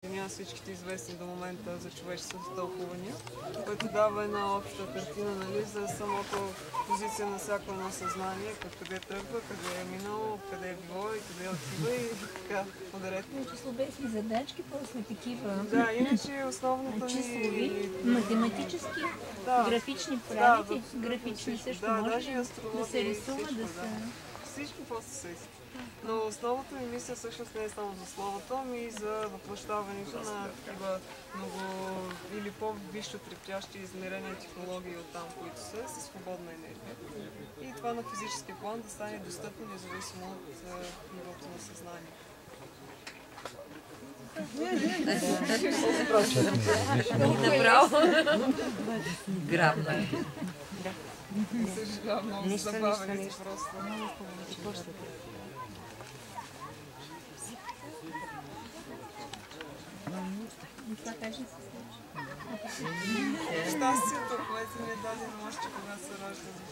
Няма всичките известни до момента за човечеството тълкувания, което дава една обща картина, нали, за самото позиция на всяко едно съзнание, къде тръгва, къде е минало, къде е било и къде отива и така подред. Словесни задачки, после такива. Да, иначе основното числови, математически, графични правите, графични също може да се рисува, да се... Всичко после се иска. Но основната ми мисля всъщност не е само за словото, ами и за въплъщаването на такива много или по-висше трептящи измерения технологии от там, които са със свободна енергия. И това на физически план да стане достъпно, независимо от нивото на съзнание. Направо. Грабна. Съжалявам, много забавени са просто. Щастието, което ми е дадено още когато се раждаме.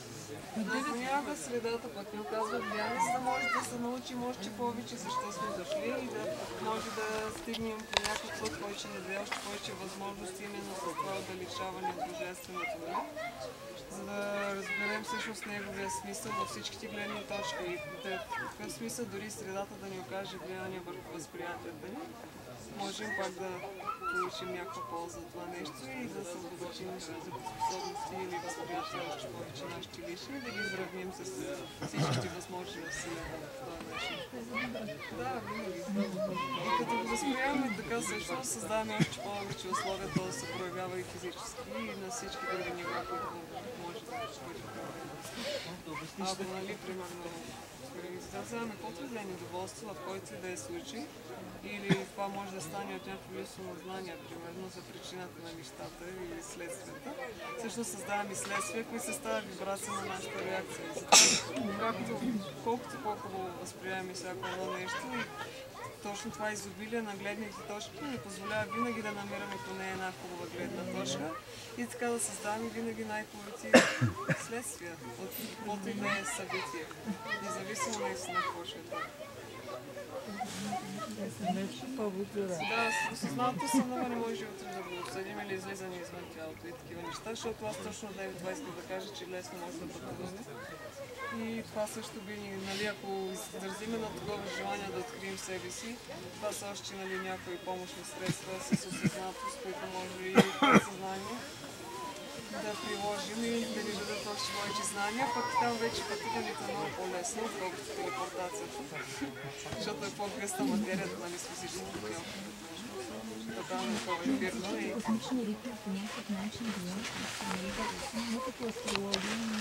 Понякога средата пък ни оказва влияние, за да може да се научим още повече защо сме дошли и да може да стигнем по някакво повече неделя, още повече възможности именно с това отдалечаване от божественото. За да разберем всъщност неговия смисъл във всичките гледни точки и в такъв смисъл дори средата да ни окаже влияние върху възприятията ни, можем пак да получим някаква полза от това нещо и да се обогатим за способности или възприятия още повече нашите лични, да ги изравним с всичките възможности на Вселената в това начин. Да, винаги. И като го възприемаме така всъщност създаваме още повече условия то да се проявява и физически и на всички други нива, които може да бъде проявено. Ако, нали, примерно, вземем каквото и да е недоволство, в който и да е случай, или това може да стане от някакво липсо на знание, примерно за причината на нещата или следствията. Всъщност създаваме следствия, които съставят вибрация на нашата реакция. Колкото по-хубаво възприемаме всяко едно нещо и точно това изобилие на гледните точки ни позволява винаги да намираме поне една хубава гледна точка и така да създаваме винаги най-хубавите следствия от каквото и да е събитие. Независимо наистина какво ще е това. Да, осъзнатото съмнение не може утре да го обсъдим или излизане извън тялото и такива неща, защото аз точно от това искам да кажа, че лесно може да пътуваме. И това също би ни, нали, ако изразим едно такова желание да открием себе си, това са още, нали, някои помощни средства с осъзнатост, които може и съзнание да приложим и да ни дадат още повече знания, пък там вече пътуването е много по-лесно, отколкото телепортацията, защото е по-гъста материята, нали, с физическото тяло. Там е по-ефирно и... Лични ритми по някакъв начин влияят не като астрология, но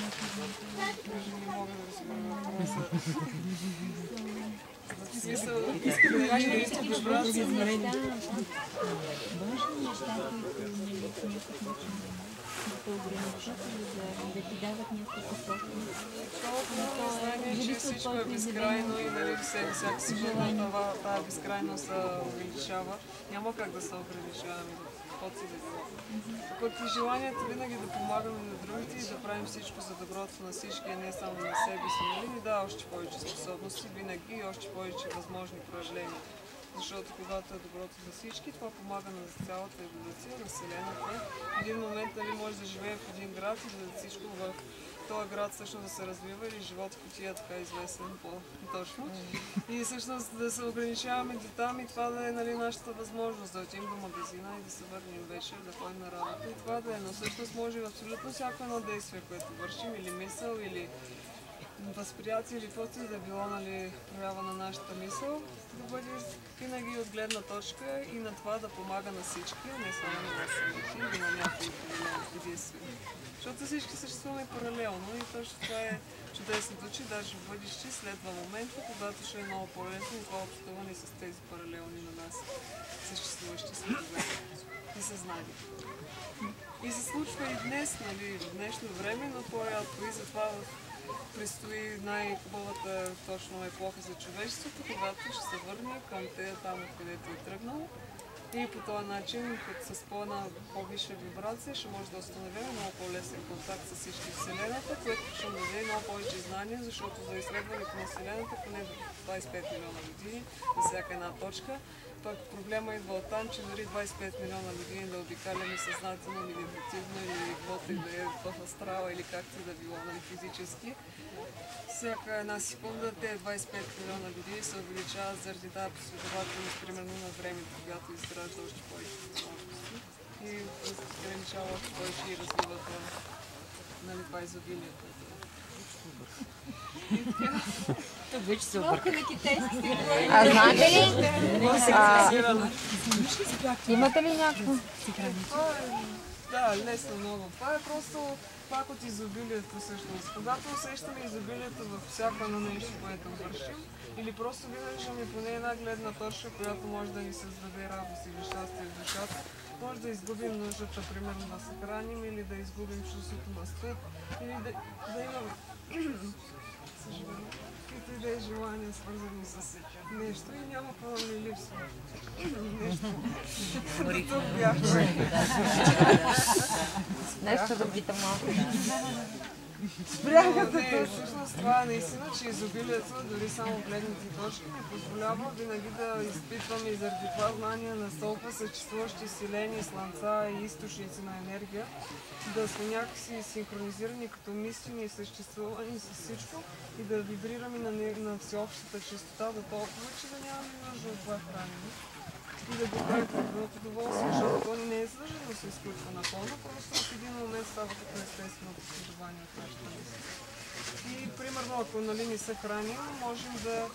не мога да разбера въпроса. В смисъл, искам да кажа лични вибрации. външни неща, които по някакъв начин да те ограничат или да ти дават някаква собственост. Това знание, че всичко е безкрайно и, нали, всяка секунда тази безкрайност се увеличава. Няма как да се ограничаваме в каквото си да било. Пък и желанието винаги да помагаме на другите и да правим всичко за доброто на всички, а не само на себе си, нали? И да, още повече способности винаги и още повече възможни проявления. Защото когато е доброто за всички, това помага на цялата еволюция, на Вселената. В един момент, нали, може да живее в един град и да всичко в този град всъщност да се развива или живот в кутия, така известен по-точно. И всъщност да се ограничаваме до там и това да е, нали, нашата възможност да отидем до магазина и да се върнем вечер, да ходим на работа и това да е. Но всъщност може абсолютно всяко едно действие, което вършим, или мисъл, или възприятие или каквото и да било, нали, проява на нашата мисъл, да бъде винаги от гледна точка и на това да помага на всички, не само на нас самите или на някои единствени. Защото всички съществуваме паралелно и точно това е чудесното, че даже в бъдеще следва момента, когато ще е много по-лесно и това общуване с тези паралелни на нас съществуващи светове и съзнания. И се случва и днес, нали, в днешно време, но по-рядко и затова предстои най-хубавата точно епоха за човечеството, когато ще се върне към тея там, откъдето е тръгнало. И по този начин, като с по-висша вибрация, ще може да установим много по-лесен контакт с всички Вселената, което ще даде много повече знания, защото за изследването на Вселената поне до 25 милиона години на всяка една точка пък проблема идва от там, че дори 25 милиона години да обикаляме съзнателно, медитативно или каквото и да е в астрала или както и да било, нали, физически. Всяка една секунда, те 25 милиона години се увеличават заради тази последователност, примерно на времето, когато изгражда още повече възможности и разграничава още повече и развива това, нали, това изобилие. Вече се обърка. А знаете ли? Имате ли някакво? Да, лесно много. Това е просто пак от изобилието всъщност. Когато усещаме изобилието във всяко едно нещо, което вършим, или просто виждаме поне една гледна точка, която може да ни създаде радост или щастие в душата, може да изгубим нуждата, примерно да се храним, или да изгубим чувството на стъд, или да имаме каквито и да е желания, свързани с нещо и няма какво да ми липсва. Нещо. До тук бях. Нещо да питам малко. Спряха да всъщност това е наистина, че изобилието, дори само гледните точки, ни позволява винаги да изпитваме и заради това знание на толкова съществуващи силени слънца и източници на енергия, да сме някакси синхронизирани като мислени и съществувани с всичко и да вибрираме на всеобщата чистота до толкова, че да нямаме нужда от това хранене. И да го правим от удоволствие, защото то не е задължено да се изключва напълно, просто в един момент става като естествено последование от нашата мисъл. И примерно, ако нали не се храним, можем да,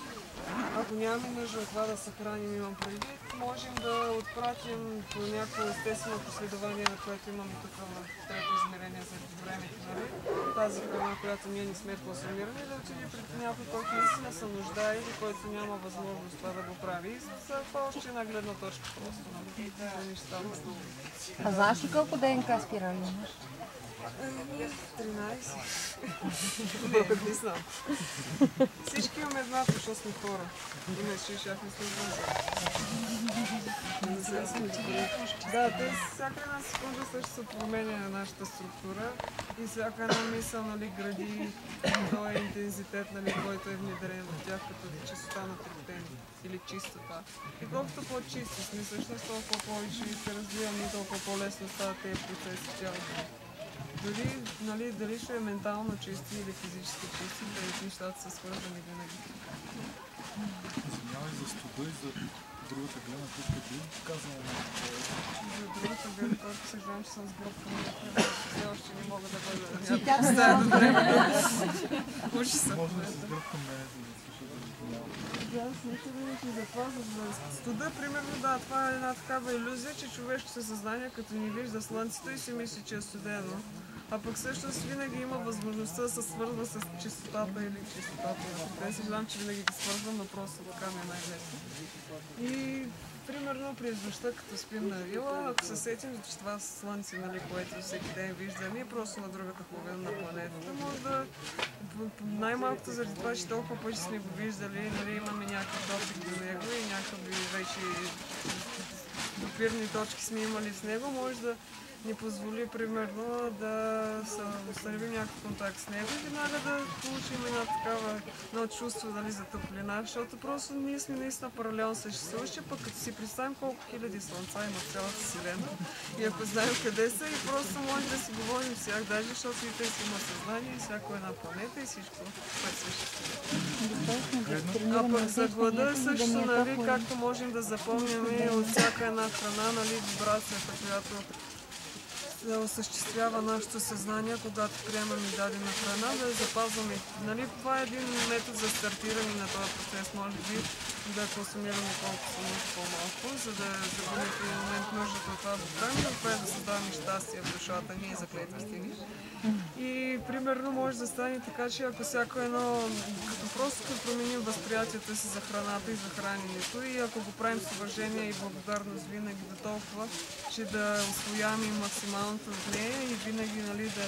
ако нямаме нужда от това да се храним, имам предвид, можем да отпратим по някакво естествено последование, на което имаме тук в трето измерение заради времето, нали? Тази храна, която ние не сме консумирани, да отиде при някой, който наистина се нуждае или който няма възможност това да го прави. И за това още една гледна точка просто, нали? Да нещата. А знаеш ли колко ДНК спирали имаш? 13. Не знам. Всички имаме еднакво, защото сме хора. Иначе шах не сме да, те всяка една секунда също се променя на нашата структура и всяка една мисъл, нали, гради този интензитет, нали, който е внедрен в тях като чистота на трептение или чистота. И колкото по-чисти сме, всъщност толкова повече се развиваме и толкова по-лесно стават тези процеси в тялото. Дори, нали, дали ще е ментално чисти или физически чисти, тези нещата са свързани винаги. Извинявай за студа и за другата гледна точка, би казала нещо повече? За другата гледна точка съжалявам, че съм сбъркана. Все още не мога да бъда. Тя да Учи съм. Може да се сбъркам мене, за да слуша да разпознавам. Да, смисля да за това, за студа, примерно, да, това е една такава илюзия, че човешкото съзнание, като ни вижда слънцето и си мисли, че е студено. А пък всъщност винаги има възможността да се свързва с чистотата или чистотата. Те си знам, че винаги ги свързвам, но просто така ми е най-лесно. И примерно при дощта, като спим на вила, ако се сетим, че това слънце, нали, което всеки ден виждаме, просто на другата половина на планетата, може да най-малкото заради това, че толкова пъти сме го виждали, нали, имаме някакъв допик до него и някакви вече допирни точки сме имали с него, може да ни позволи, примерно, да установим някакъв контакт с него и веднага да получим едно чувство, дали, за топлина, защото просто ние сме наистина паралелно съществуващи, пък като си представим колко хиляди слънца има в цялата Вселена и ако знаем къде са и просто може да си говорим с тях, даже защото и те си имат съзнание и всяко една планета и всичко, което съществува. А пък за глада също, нали, както можем да запомняме от всяка една храна, нали, вибрацията, която да осъществява нашето съзнание, когато приемаме дадена храна, да я запазваме. Нали, това е един метод за стартиране на този процес, може би да консумираме колкото се може по-малко, за да загубим в един момент нуждата от това да правим, да успеем да създаваме щастие в душата ни и заклетващи ни. И примерно може да стане така, че ако всяко едно, като просто променим възприятието си за храната и за храненето и ако го правим с уважение и благодарност винаги до толкова, че да усвояваме максималното от нея и винаги, нали, да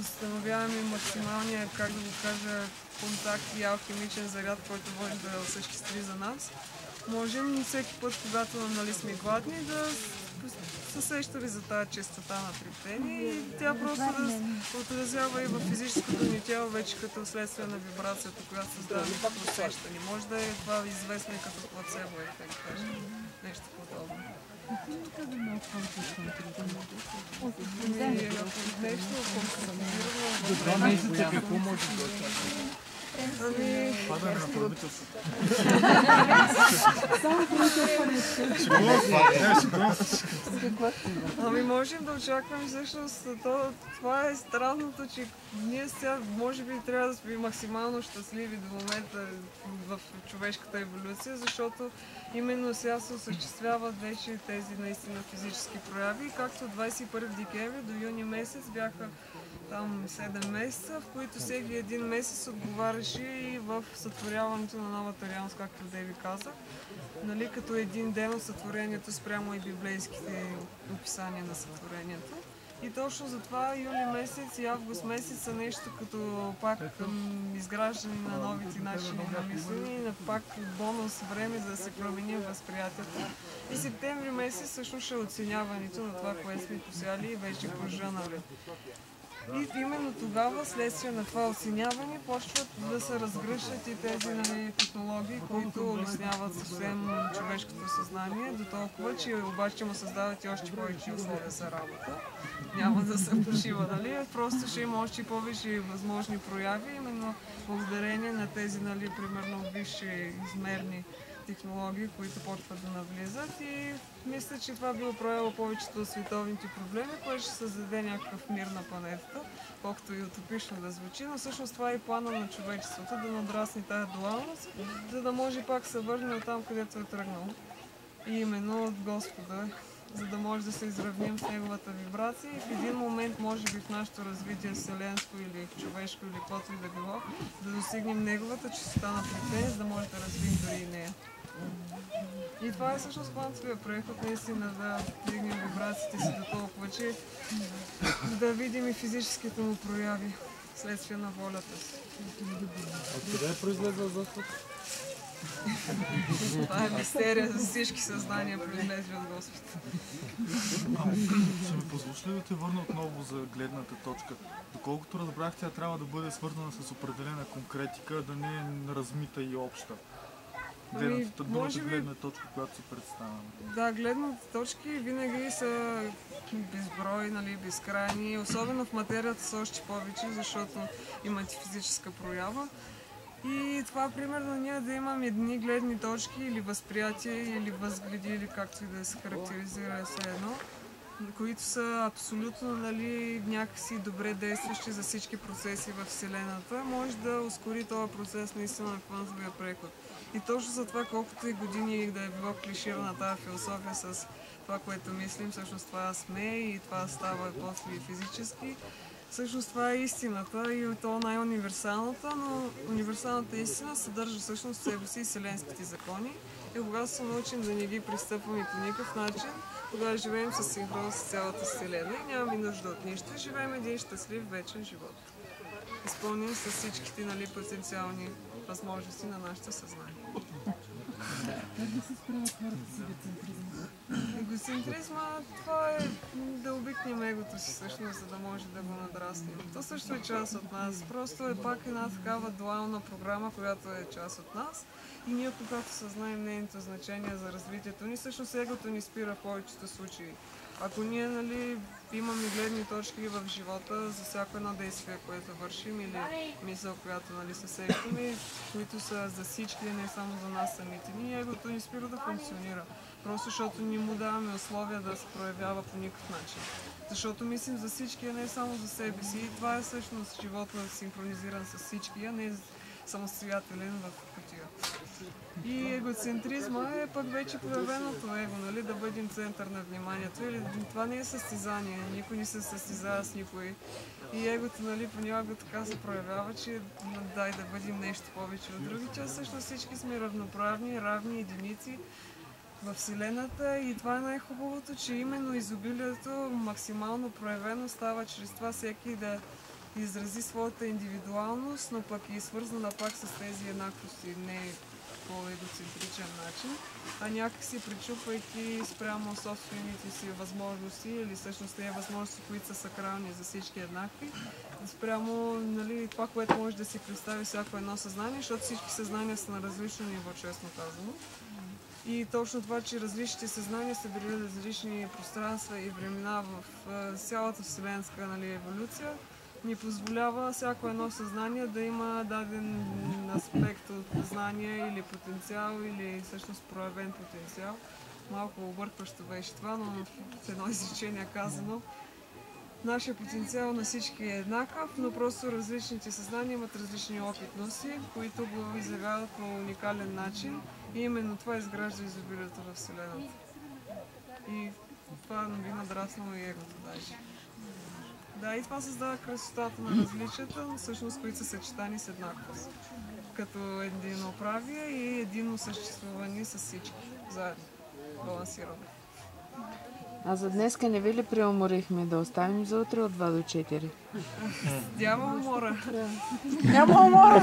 установяваме максималния, как да го кажа, контакт и алхимичен заряд, който може да осъществи за нас. Можем всеки път, когато, нали, сме гладни, да се сещаме за тази чистота на трептение и тя просто да отразява и в физическото ни тяло вече като следствие на вибрацията, която създава като усещане. Може да е това известно и като плацебо, така да кажем. нещо подобно. Нещо За 2 месеца какво може да очакваме? Падане на правителството. Ами можем да очакваме всъщност, това е странното, че ние сега може би трябва да сме максимално щастливи до момента в човешката еволюция, защото именно сега се осъществяват вече тези наистина физически прояви, както 21 декември до юни месец бяха там 7 месеца, в които всеки един месец отговаряше и в сътворяването на новата реалност, както Деви казах. Нали, като един ден от сътворението спрямо и библейските описания на сътворението. И точно затова юли месец и август месец са нещо като пак изграждане на новите начини на мислене и на пак бонус време за да се промени възприятието. И септември месец всъщност ще е оценяването на това, което сме посяли и вече пожънали. И именно тогава, следствие на това оценяване, почват да се разгръщат и тези технологии, които улесняват съвсем човешкото съзнание, до толкова, че обаче му създават и още повече условия за работа. Няма да се почива, нали? Просто ще има още повече възможни прояви, именно благодарение на тези, примерно, висши измерни технологии, които почват да навлизат и мисля, че това би оправило повечето от световните проблеми, което ще създаде някакъв мир на планетата, колкото и утопично да звучи, но всъщност това е и плана на човечеството, да надрасне тая дуалност, за да може пак се върне от там, където е тръгнало. И именно от Господа, за да може да се изравним с неговата вибрация и в един момент, може би в нашето развитие вселенско или човешко или каквото и да било, да достигнем неговата чистота на плетение, за да може да развием дори и нея. И това е всъщност квантовия преход, наистина да дигнем вибрациите си до толкова, че да видим и физическите му прояви, следствие на волята си. Откъде е произлезъл Господ? Това е мистерия за всички съзнания, произлезли от Господ. Ще ми позволиш ли да те върна отново за гледната точка? Доколкото разбрах, тя трябва да бъде свързана с определена конкретика, да не е размита и обща. Гледна точка, която се представя. Да, гледните точки винаги са безброй, безкрайни. Особено в материята са още повече, защото имате физическа проява. И това, примерно, ние да имаме едни гледни точки или възприятия, или възгледи, или както и да се характеризира все едно, които са абсолютно някакси добре действащи за всички процеси в Вселената, може да ускори този процес наистина на квантовия преход. И точно за това, колкото и години да е било клиширана тази философия с това, което мислим, всъщност това сме и това става и после и физически, всъщност това е истината и то най-универсалната, но универсалната истина съдържа всъщност в себе си и вселенските закони. И когато се научим да не ги пристъпваме по никакъв начин, тогава живеем със синхрон с цялата Вселена и нямаме нужда от нищо и живеем един щастлив вечен живот. Изпълнен с всичките потенциални възможности на нашето съзнание. Как да се справят хората с егоцентризма? Егоцентризма, това е да обикнем егото си всъщност, за да може да го надраснем. То също е част от нас. Просто е пак една такава дуална програма, която е част от нас. И ние, когато съзнаем нейното значение за развитието ни, всъщност егото ни спира в повечето случаи. Ако ние имаме гледни точки в живота за всяко едно действие, което вършим или мисъл, която се сещаме, които са за всички, не само за нас самите ни, егото ни спира да функционира. Просто защото ни му даваме условия да се проявява по никакъв начин. Защото мислим за всички, а не само за себе си. И това е всъщност живота синхронизиран с всички, а не самостоятелен в кутия. И егоцентризма е пък вече проявеното его, да бъдем център на вниманието. Или това не е състезание, никой не се състезава с никой. И егото понякога така се проявява, че дай да бъдем нещо повече от другите. Всъщност всички сме равноправни, равни единици в Вселената и това е най-хубавото, че именно изобилието максимално проявено става чрез това всеки да изрази своята индивидуалност, но пък и свързана пак с тези еднаквости, не по егоцентричен начин, а някакси причупвайки спрямо собствените си възможности или всъщност тези възможности, които са сакрални за всички еднакви, спрямо това, което може да си представи всяко едно съзнание, защото всички съзнания са на различно ниво, честно казано. И точно това, че различните съзнания са били различни пространства и времена в цялата вселенска, нали, еволюция, ни позволява всяко едно съзнание да има даден аспект от знание или потенциал, или всъщност проявен потенциал. Малко объркващо беше това, но в едно изречение казано, нашия потенциал на всички е еднакъв, но просто различните съзнания имат различни опитности, които го изявяват по уникален начин и именно това изгражда изобилието в Вселената. И това би надраснало и егото даже. Да, и това създава красотата на различията, всъщност които са съчетани с еднаквост. Като единоправие и единно съществуване с всички, заедно, балансирано. А за днеска не ви ли преуморихме да оставим за утре от 2 до 4? Няма умора. Няма умора!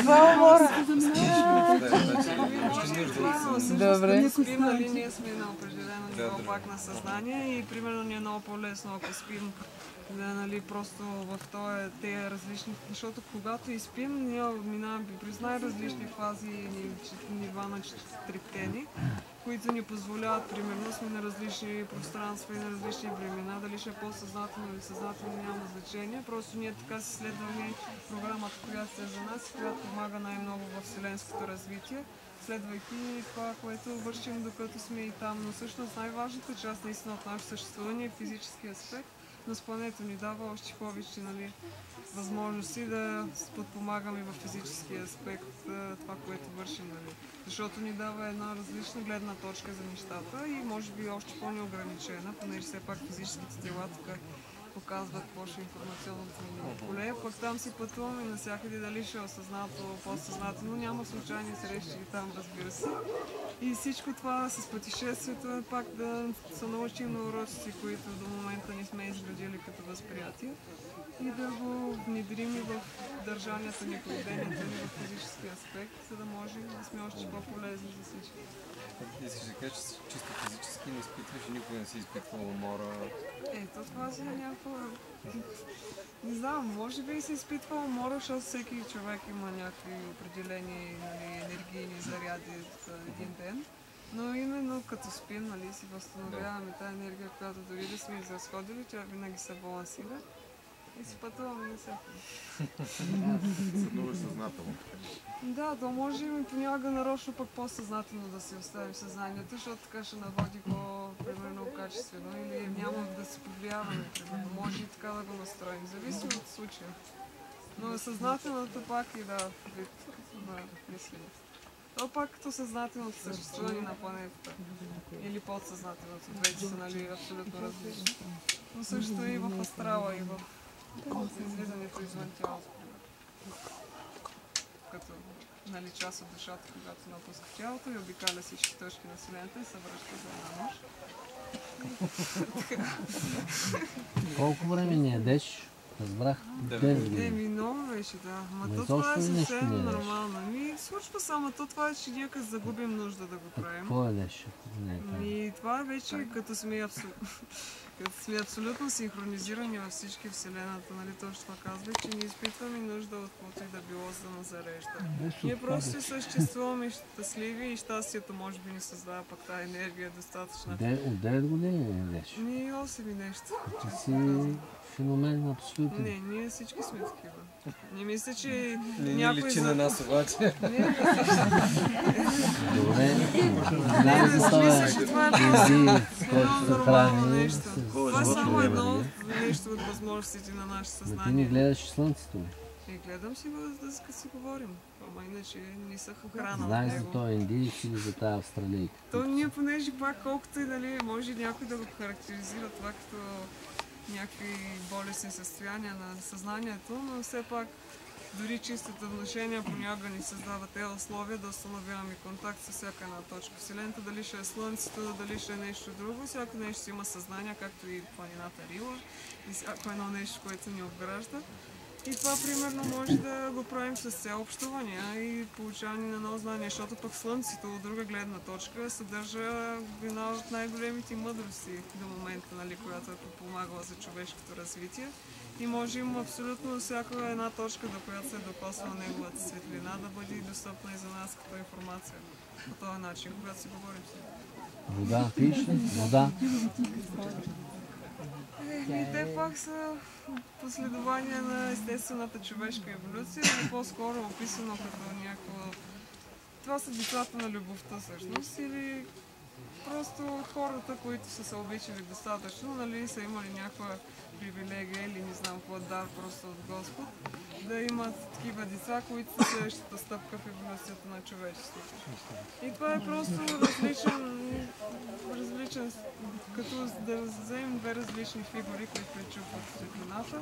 Два умора! Добре. Да спим, нали, ние сме на определено ниво пак на съзнание и примерно ни е много по-лесно, ако спим, нали, просто в тези различни, защото когато и спим, ние минаваме през най-различни фази и нива на трептени, които ни позволяват, примерно, сме на различни пространства и на различни времена, дали ще е по-съзнателно или съзнателно, няма значение. Просто ние така си следваме програмата, която е за нас, която помага най-много в вселенското развитие, следвайки това, което вършим докато сме и там. Но всъщност най-важната част наистина от нашето съществуване е физически аспект, но с планета ни дава още повече, нали, възможности да подпомагаме в физическия аспект това, което вършим, нали. Защото ни дава една различна гледна точка за нещата и може би още по-неограничена, понеже все пак физическите тела тук показват какво информационното ни поле. Пък там си пътуваме навсякъде, дали ще е осъзнато, по-съзнателно, няма случайни срещи и там, разбира се. И всичко това с пътешествието е пак да се научим на уроците, които до момента не сме изградили като възприятие и да го внедрим и в държанието ни, поведението ни в физически аспект, за да може да сме още по-полезни за всички. Искаш да кажеш, че чисто физически не изпитваш и никога не си изпитвал умора? Ето, това си е някакво... Не знам, може би се изпитва умора, защото всеки човек има някакви определени, нали, енергийни заряди в един ден. Но именно като спим, нали, си възстановяваме тази енергия, която дори да сме изразходили, тя винаги се балансира. И си пътуваме навсякъде. Много съзнателно. Да, то може и понякога нарочно пък по-съзнателно да си оставим съзнанието, защото така ще наводи по-примерно качествено или няма да се повлияваме, примерно. Може и така да го настроим. Зависи от случая. Но съзнателното пак и да, вид на мислене. То пак като съзнателното съществуване на планетата. Или подсъзнателното. Двете са, нали, абсолютно различни. Но също и в астрала, и в излизането извън тялото. Като, нали, част от душата, когато напуска тялото и обикаля всички точки на Вселената и се връща за една нощ. Колко време не ядеш? Разбрах. Много беше, да. Ама то това е съвсем нормално. Случва само това, че ние като загубим нужда да го правим. Какво ядеш? И това вече като сме абсолютно синхронизирани във всички Вселената, нали, точно това казва, че не изпитваме нужда от каквото и да било за да нас зарежда. Ние просто съществуваме щастливи и щастието може би ни създава пък тази енергия достатъчна. От 9 години не ядеш? 8 и нещо. Ти си феномен абсолютно. Не, ние всички сме такива. Не мисля, че не личи на нас обаче. Добре. Знам за това който се храни. Това е само едно нещо от възможностите на нашето съзнание. Ти не гледаш слънцето ли? Гледам си го, да си говорим. Ама иначе не са храна. Знаеш за този индиец или за тази австралийка? То ние, понеже пак колкото и, нали, може някой да го характеризира това като някакви болесни състояния на съзнанието, но все пак дори чистото внушение понякога ни създава тези условия да установяваме контакт с всяка една точка. Вселената, дали ще е Слънцето, дали ще е нещо друго, всяко нещо си има съзнание, както и планината Рила, и всяко едно нещо, което ни обгражда. И това примерно може да го правим с цел общувания и получаване на ново знание, защото пък Слънцето от друга гледна точка съдържа една от най-големите мъдрости до момента, нали, която е помагала за човешкото развитие. И можем абсолютно всяка една точка, до която се е докосвала неговата светлина, да бъде достъпна и за нас като информация по този начин, когато си говорим с него. Вода, пиш ли? Вода. Те пак са последования на естествената човешка еволюция, или по-скоро описано като някакво... Това са децата на любовта всъщност, или просто хората, които са се обичали достатъчно, нали, са имали някаква привилегия или не знам какво дар просто от Господ, да имат такива деца, които са следващата стъпка в еволюцията на човечеството. И това е просто различен, като да вземем две различни фигури, които пречупват светлината.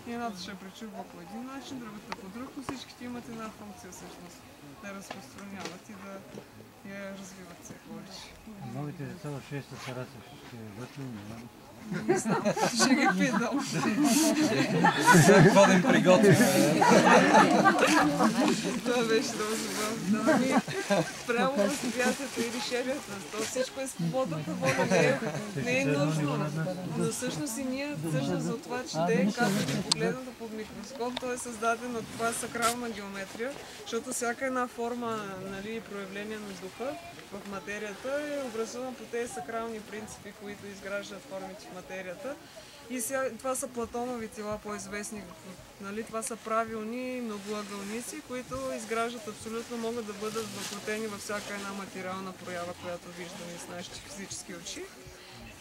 И едната ще пречупва по един начин, другата по друг, но всичките имат една функция всъщност. Да разпространяват и да я развиват все повече. Новите деца в 6-та тераса ще бъдат ли? Не знам, ще ги питам. Какво да им приготвим? Това беше много забавно. Прямо възприятието и решението. То всичко е свободната воля. Не е нужно. Но всъщност и ние, всъщност за това, че ДНК-то, погледнато под микроскоп, то е създадено от това сакрална геометрия, защото всяка една форма, нали, проявление на духа в материята е образувана по тези сакрални принципи, които изграждат формите в материята. И това са Платонови тела, по-известни. Нали? Това са правилни многоъгълници, които изграждат абсолютно, могат да бъдат въплотени във всяка една материална проява, която виждаме с нашите физически очи.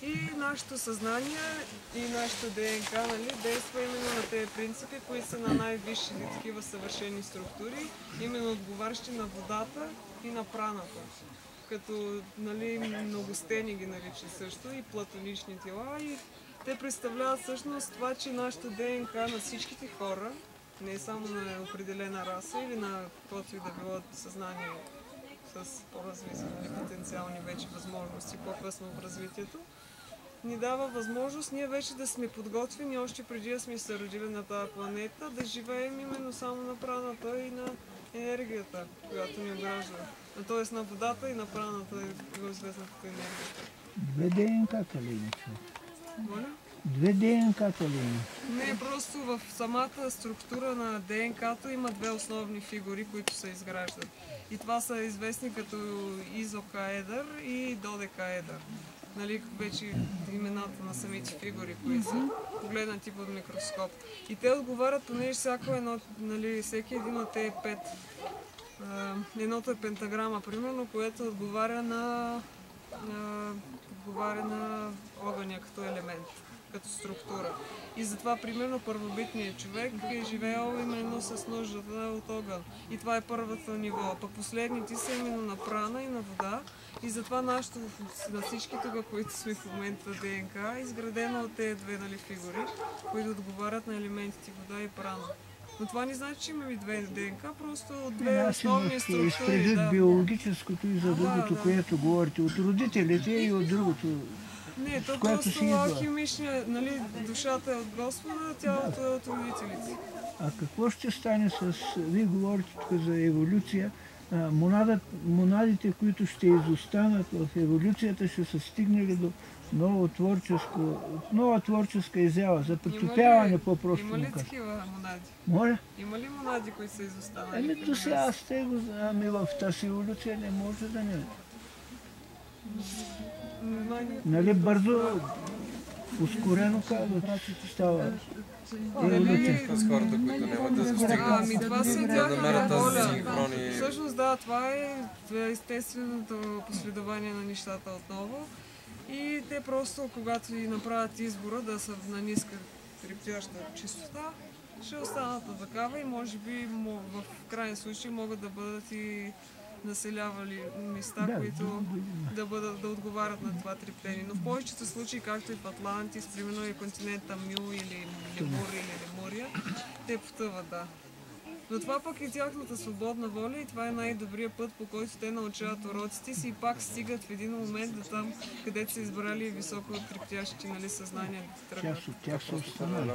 И нашето съзнание и нашата ДНК, нали, действа именно на тези принципи, които са на най-висши такива съвършени структури, именно отговарящи на водата и на праната. Като, нали, многостени ги нарича също и платонични тела. И те представляват всъщност това, че нашата ДНК на всичките хора, не само на определена раса или на каквото и да било съзнание с по-развити потенциални вече възможности по-късно в развитието, ни дава възможност ние вече да сме подготвени още преди да сме се родили на тази планета, да живеем именно само на праната и на енергията, която ни огражда. Т.е. на водата и на праната е известна като енергията. Две ДНК-та ли иначе? Моля? Две ДНК-та ли има? Не, просто в самата структура на ДНК-то има две основни фигури, които се изграждат. И това са известни като изокаедър и додекаедър. Нали, вече имената на самите фигури, които са погледнати под микроскоп. И те отговарят, понеже всяко едно, нали, всеки един от тези пет. Едното е пентаграма, примерно, което отговаря на огъня като елемент, като структура. И затова, примерно, първобитният човек е живеел именно с нуждата от огън. И това е първото ниво. Пък последните са именно на прана и на вода. И затова нашето, на всички тук, които сме в момента ДНК, е изградено от тези две, нали, фигури, които отговарят на елементите вода и прана. Но това не значи, че имаме две ДНК, просто от две основни структури. Изпредят биологическото и за другото, което говорите, от родителите и от другото. Не, то просто алхимичния, нали, душата е от Господа, тялото е от родителите. А какво ще стане с... Вие говорите тук за еволюция. Монадите, които ще изостанат в еволюцията, ще са стигнали до нова творческа изява, за претопяване по-просто. Има ли такива монади? Моля? Има ли монади, които са изостанали? До сега сте го... в тази еволюция не може да не... Нали бързо, ускорено казват, става еволюция. С хората, които нямат да достигнат. Това си да намерят тази синхрони. Всъщност да, това е естественото последование на нещата отново. И те просто, когато и направят избора да са на ниска трептяща чистота, ще останат на такава и може би в крайен случай могат да бъдат и населявали места, които да отговарят на това трептение. Но в повечето случаи, както и в Атлантис, примерно и континента Мю или Лемур или Лемурия, те потъват, да. Но това пък е тяхната свободна воля и това е най-добрият път, по който те научават уроците си и пак стигат в един момент до там, където са избрали високо трептящи, нали, съзнания да тръгнат. Част от тях са останали.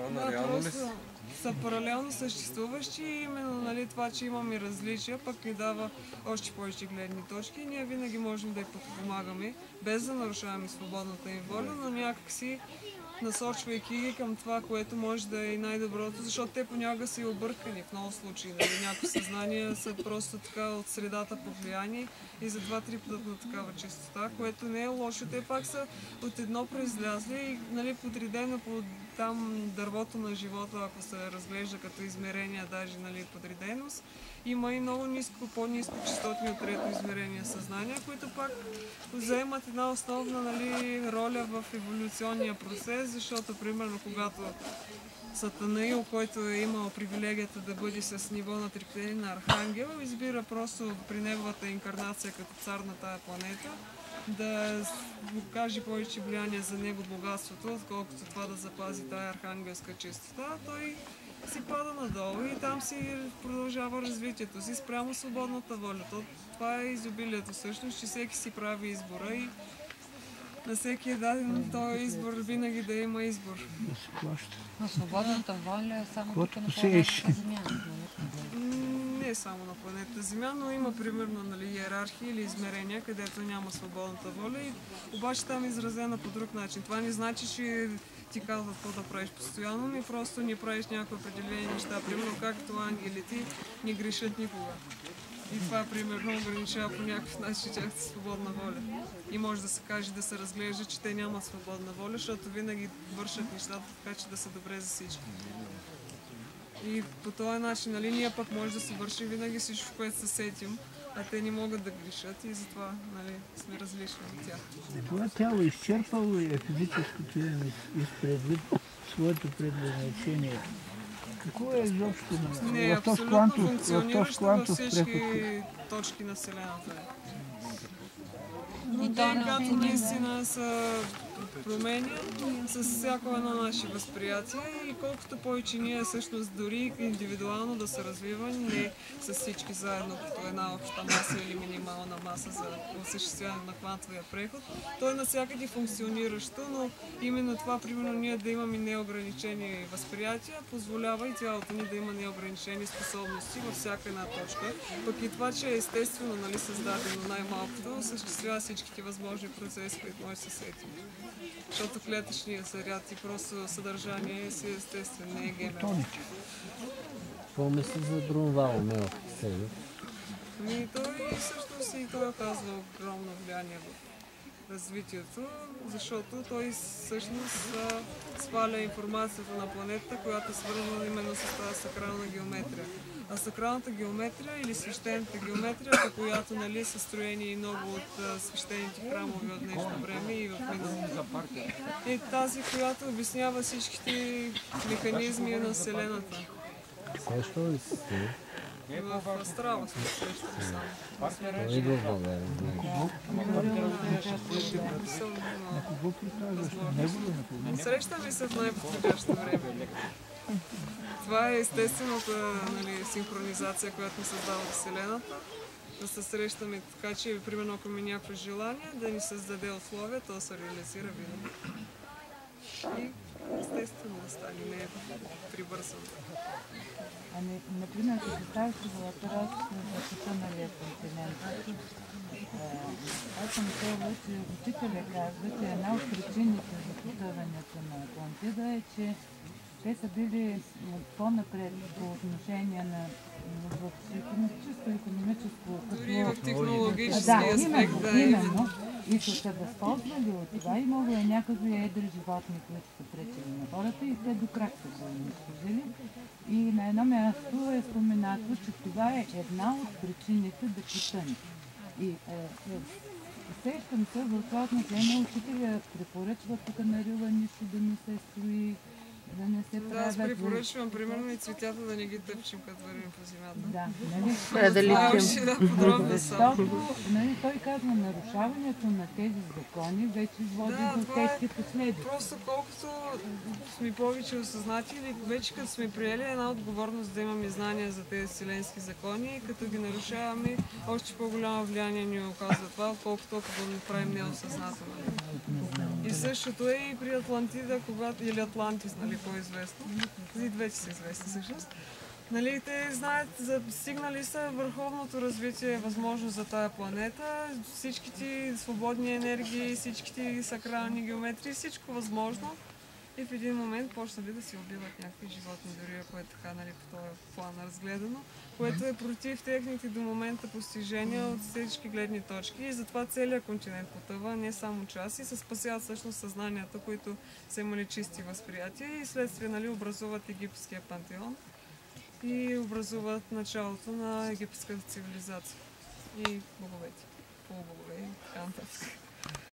са паралелно съществуващи и именно нали, това, че имаме различия, пък ни дава още повече гледни точки и ние винаги можем да я подпомагаме, без да нарушаваме свободната им воля, но някакси насочвайки ги към това, което може да е и най-доброто, защото те понякога са и объркани в много случаи. Нали? Някои съзнания са просто така от средата повлияни и за 2-3 пъти на такава чистота, което не е лошо. Те пак са от едно произлязли и нали, подредено по там дървото на живота, ако се разглежда като измерение, даже нали, подреденост. Има и много ниско, по-ниско частотни от трето измерение съзнания, които пак заемат една основна нали, роля в еволюционния процес, защото примерно когато Сатанаил, който е имал привилегията да бъде с ниво на триптелин на архангел, избира просто при неговата инкарнация като цар на тая планета да покаже повече влияние за него богатството, отколкото това да запази тая архангелска чистота. Той си пада надолу и там си продължава развитието си спрямо свободната воля. Това е изобилието всъщност, че всеки си прави избора и на всеки е даден този избор, винаги да има избор. Да се плаща. Но свободната воля е само тук на посееш. планетата Земя. Не само на планетата Земя, но има примерно нали, иерархии или измерения, където няма свободната воля и обаче там е изразена по друг начин. Това не значи, че ти казват какво да правиш постоянно, ми просто не правиш някои определени неща. Примерно както ангелите не грешат никога. И това примерно ограничава по някакъв начин тяхната свободна воля. И може да се каже, да се разглежда, че те нямат свободна воля, защото винаги вършат нещата така, че да са добре за всички. И по този начин, нали, ние пък може да се върши винаги всичко, което се сетим, а те не могат да грешат и затова нали, сме различни от тях. Това тяло изчерпало и физическото имаме изпредвид своето предназначение. Какво е изобщо на Не, абсолютно функциониращо във всички точки на Вселената. Но те, когато наистина са променя с всяко едно наше възприятие и колкото повече ние всъщност дори индивидуално да се развиваме, не с всички заедно като една обща маса или минимална маса за осъществяване на квантовия преход, то е навсякъде функциониращо, но именно това, примерно ние да имаме неограничени възприятия, позволява и тялото ни да има неограничени способности във всяка една точка. Пък и това, че е естествено нали, създадено най-малкото, осъществява всичките възможни процеси, които може да се сетим. Защото клетъчният заряд и просто съдържание си естествен, не е ГМО. Какво мисли за Брунвал, Мел Селев? Ами той всъщност и той оказва огромно влияние в развитието, защото той всъщност сваля информацията на планетата, която е свързана именно с тази сакрална геометрия. А сакралната геометрия или свещената геометрия, по която нали, са строени и много от свещените храмове от днешно време и в миналото. Е тази, която обяснява всичките механизми на Вселената. Срещал ли си с него? В Астрала сме срещали само. Той идва в България. Срещаме се в най-подходящо време. Това е естествената нали, синхронизация, която ни създава Вселената. Да се срещаме така, че примерно ако има някакво желание, да ни създаде условия, то се реализира винаги. И естествено да стане, не е прибързано. Ами, например, ако представите за въпрос за потъналия континент, аз съм чула, че учителя казва, че една от причините за потъването на Атлантида е, че те са били по-напред по отношение на чисто икономическо... Дори в технологически аспект, да именно. И са се възползвали от това и много е някакви едри животни, които са пречили на хората и те до крак са го унищожили. И на едно място е споменато, че това е една от причините да потъне. И сещам се в това отношение, учителя препоръчва тук на Рила нищо да не се строи, да не се правят... Аз препоръчвам, примерно, и цветята да не ги тъпчим, като вървим по земята. Да, нали? Да липчим. Защото, нали, той казва, нарушаването на тези закони вече води до тежки последици. Просто колкото сме повече осъзнати или вече като сме приели една отговорност да имаме знания за тези вселенски закони, като ги нарушаваме, още по-голямо влияние ни оказва това, отколкото ако го направим неосъзнателно. И И същото е и при Атлантида, или Атлантис, нали, по-известно. И двете са известни всъщност. Нали, те знаят, стигнали са върховното развитие възможно за тая планета, всичките свободни енергии, всичките сакрални геометрии, всичко възможно. И в един момент почнали да си убиват някакви животни, дори ако е така, нали, по този план разгледано, което е против техните до момента постижения от всички гледни точки и затова целият континент потъва, не само част и се спасяват всъщност съзнанията, които са имали чисти възприятия и следствие, нали, образуват египетския пантеон и образуват началото на египетската цивилизация и боговете, полубогове и така нататък.